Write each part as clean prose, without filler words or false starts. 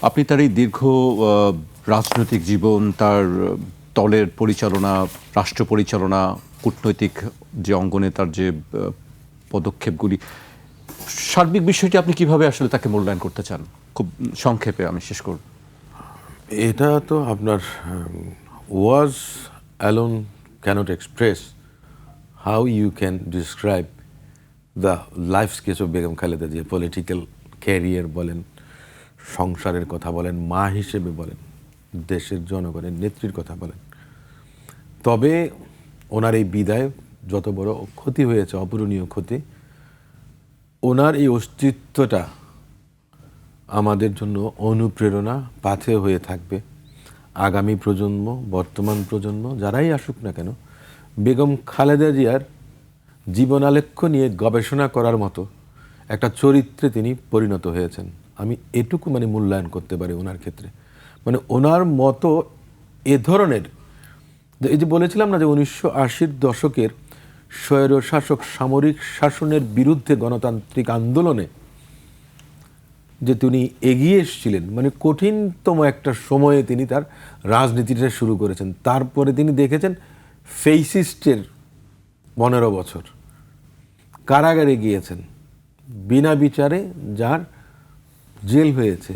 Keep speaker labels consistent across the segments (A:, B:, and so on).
A: আপনি তার এই দীর্ঘ রাজনৈতিক জীবন, তার দলের পরিচালনা, রাষ্ট্র পরিচালনা, কূটনৈতিক যে অঙ্গনে তার যে পদক্ষেপগুলি, সার্বিক বিষয়টি আপনি কিভাবে আসলে তাকে মূল্যায়ন করতে চান? খুব সংক্ষেপে আমি শেষ করব।
B: এটা তো আপনার was alone cannot express how you can describe the life sketch of Begum Khaleda Zia. Political career বলেন, সংসারের কথা বলেন, মা হিসেবে বলেন, দেশের জনগণের নেত্রীর কথা বলেন। তবে ওনার এই বিদায় যত বড় ক্ষতি হয়েছে, অপূরণীয় ক্ষতি, ওনার এই অস্তিত্বটা আমাদের জন্য অনুপ্রেরণা, পাথেয় হয়ে থাকবে। আগামী প্রজন্ম, বর্তমান প্রজন্ম, যারাই আসুক না কেন, বেগম খালেদা জিয়ার জীবনালেখ্য নিয়ে গবেষণা করার মতো একটা চরিত্রে তিনি পরিণত হয়েছেন। আমি এটুকু মূল্যায়ন করতে পারি ওনার ক্ষেত্রে। ওনার মতো এ ধরনের, এই যে বলেছিলাম না যে 1980-র দশকের স্বৈরশাসক সামরিক শাসনের বিরুদ্ধে গণতান্ত্রিক আন্দোলনে যে তিনি এগিয়ে এসেছিলেন, কঠিনতম একটা সময়ে তিনি তার রাজনীতিটা শুরু করেছেন। তারপরে তিনি দেখেছেন ফেসিস্টের 15 বছর, কারাগারে গিয়েছেন, বিনা বিচারে যার জেল হয়েছে,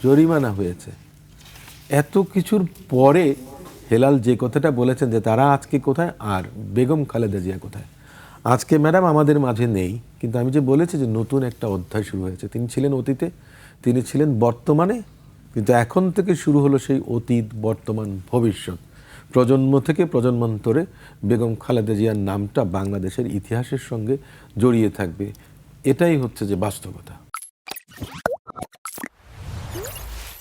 B: জরিমানা হয়েছে। এত কিছুর পরে হেলাল যে কথাটা বলেছেন যে তারা আজকে কোথায় আর বেগম খালেদা জিয়া কোথায়। আজকে ম্যাডাম আমাদের মাঝে নেই, কিন্তু আমি যে বলেছি যে নতুন একটা অধ্যায় শুরু হয়েছে। তিনি ছিলেন অতীতে, তিনি ছিলেন বর্তমানে, কিন্তু এখন থেকে শুরু হলো সেই অতীত, বর্তমান, ভবিষ্যৎ। প্রজন্ম থেকে প্রজন্মান্তরে বেগম খালেদা জিয়ার নামটা বাংলাদেশের ইতিহাসের সঙ্গে জড়িয়ে থাকবে। এটাই হচ্ছে যে বাস্তবতা।